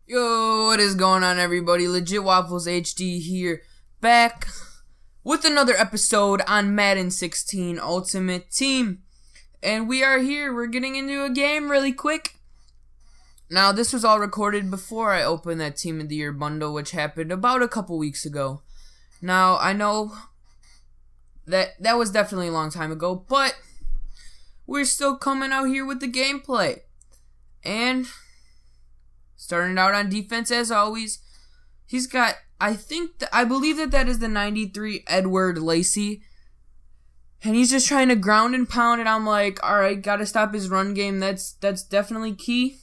Yo, what is going on, everybody? Legit Waffles HD here, back with another episode on Madden 16 Ultimate Team. And we are here, we're getting into a game really quick. Now, this was all recorded before I opened that Team of the Year bundle, which happened about a couple weeks ago. Now, I know that was definitely a long time ago, but we're still coming out here with the gameplay. And starting out on defense as always, he's got, I believe that is the 93 Edward Lacey. And he's just trying to ground and pound, and I'm like, alright, gotta stop his run game. That's definitely key.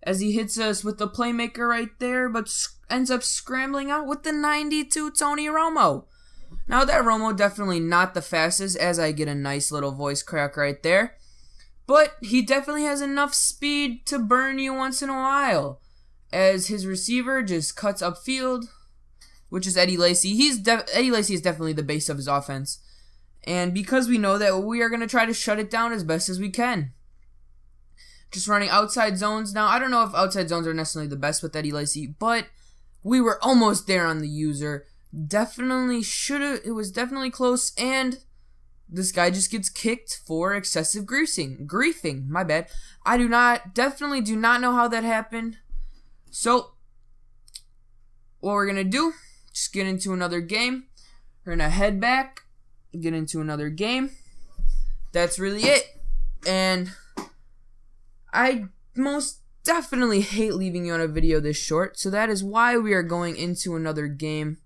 As he hits us with the playmaker right there, but ends up scrambling out with the 92 Tony Romo. Now that Romo definitely not the fastest, as I get a nice little voice crack right there. But he definitely has enough speed to burn you once in a while. As his receiver just cuts upfield, which is Eddie Lacy. Eddie Lacy is definitely the base of his offense. And because we know that, we are going to try to shut it down as best as we can. Just running outside zones. Now, I don't know if outside zones are necessarily the best with Eddie Lacy, but we were almost there on the user. It was definitely close, and this guy just gets kicked for excessive griefing, my bad. Definitely do not know how that happened. So, what we're going to do, just get into another game. We're going to head back, get into another game. That's really it. And I most definitely hate leaving you on a video this short, so that is why we are going into another game,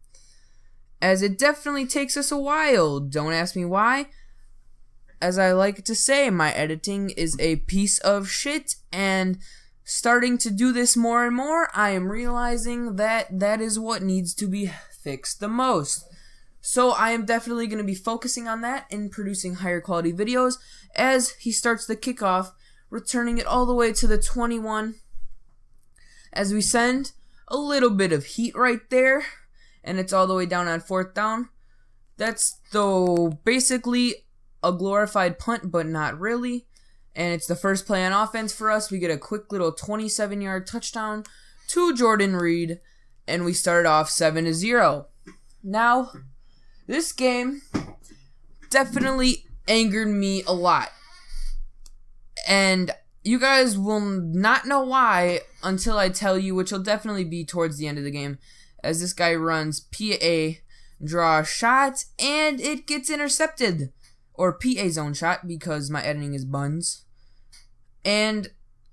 as it definitely takes us a while. Don't ask me why. As I like to say, my editing is a piece of shit, and starting to do this more and more, I am realizing that is what needs to be fixed the most. So I am definitely going to be focusing on that and producing higher quality videos as he starts the kickoff, returning it all the way to the 21, as we send a little bit of heat right there, and it's all the way down on 4th down. That's though basically a glorified punt, but not really. And it's the first play on offense for us. We get a quick little 27-yard touchdown to Jordan Reed, and we started off 7-0. Now, this game definitely angered me a lot. And you guys will not know why until I tell you, which will definitely be towards the end of the game, as this guy runs PA draw shot, and it gets intercepted. Or PA zone shot, because my editing is buns. And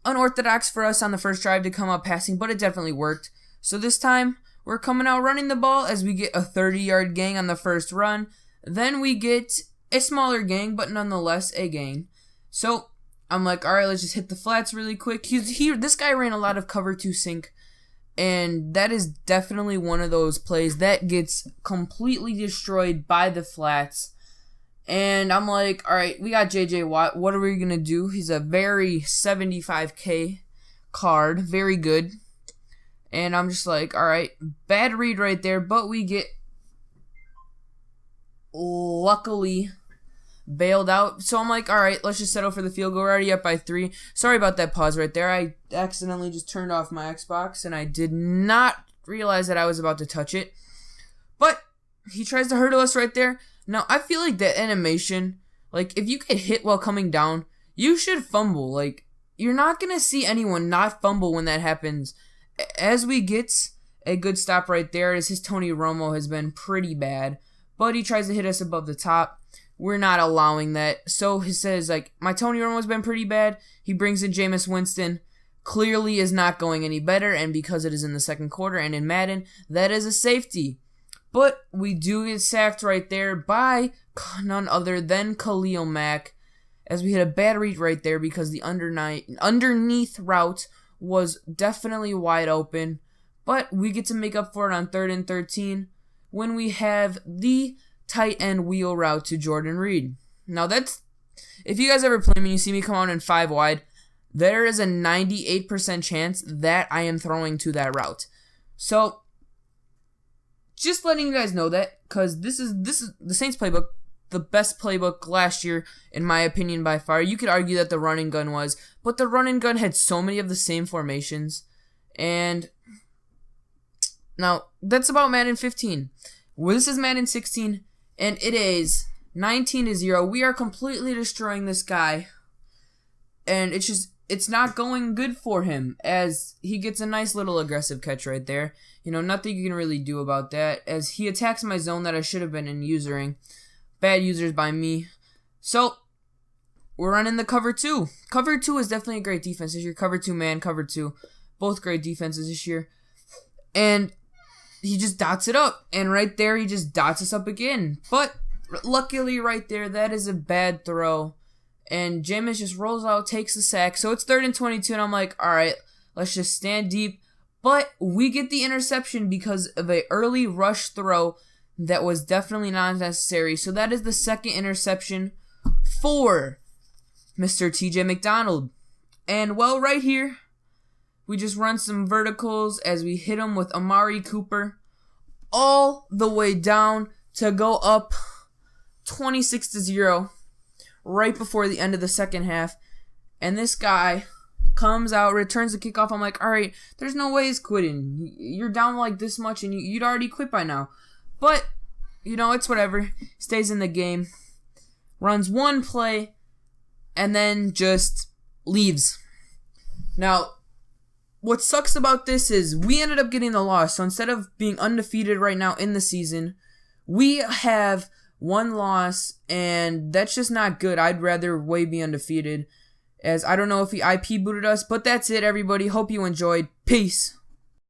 unorthodox for us on the first drive to come up passing, but it definitely worked. So this time, we're coming out running the ball as we get a 30-yard gain on the first run. Then we get a smaller gain, but nonetheless a gain. So I'm like, alright, let's just hit the flats really quick. This guy ran a lot of cover 2 sink, and that is definitely one of those plays that gets completely destroyed by the flats. And I'm like, alright, we got J.J. Watt. What are we going to do? He's a very 75K card. Very good. And I'm just like, alright, bad read right there. But we get, luckily, bailed out. So I'm like, alright, let's just settle for the field goal. We're already up by 3. Sorry about that pause right there. I accidentally just turned off my Xbox, and I did not realize that I was about to touch it. But he tries to hurdle us right there. Now, I feel like that animation, like, if you get hit while coming down, you should fumble. Like, you're not going to see anyone not fumble when that happens. As we get a good stop right there, as his Tony Romo has been pretty bad, but he tries to hit us above the top. We're not allowing that. So he says, like, my Tony Romo's been pretty bad. He brings in Jameis Winston. Clearly is not going any better, and because it is in the second quarter and in Madden, that is a safety. But we do get sacked right there by none other than Khalil Mack, as we hit a bad read right there because the underneath route was definitely wide open. But we get to make up for it on 3rd and 13 when we have the tight end wheel route to Jordan Reed. Now that's, if you guys ever play me and you see me come out in 5 wide, there is a 98% chance that I am throwing to that route. So just letting you guys know that, because this is the Saints playbook, the best playbook last year, in my opinion, by far. You could argue that the run and gun was, but the run and gun had so many of the same formations, And now, that's about Madden 15. Well, this is Madden 16, and it is 19-0. We are completely destroying this guy, and it's not going good for him, as he gets a nice little aggressive catch right there. You know, nothing you can really do about that, as he attacks my zone that I should have been in usering. Bad users by me. So, we're running the cover 2. Cover 2 is definitely a great defense this year. Cover 2 man, cover 2. Both great defenses this year. And he just dots it up. And right there, he just dots us up again. But luckily right there, that is a bad throw. And Jameis just rolls out, takes the sack. So it's 3rd and 22, and I'm like, all right, let's just stand deep. But we get the interception because of an early rush throw that was definitely not necessary. So that is the 2nd interception for Mr. TJ McDonald. And, well, right here, we just run some verticals as we hit him with Amari Cooper all the way down to go up 26-0 right before the end of the second half. And this guy comes out, returns the kickoff. I'm like, all right, there's no way he's quitting. You're down like this much, and you'd already quit by now. But, you know, it's whatever. Stays in the game. Runs one play, and then just leaves. Now, what sucks about this is we ended up getting the loss. So instead of being undefeated right now in the season, we have one loss, and that's just not good. I'd rather way be undefeated, as I don't know if he IP booted us. But that's it, everybody. Hope you enjoyed. Peace.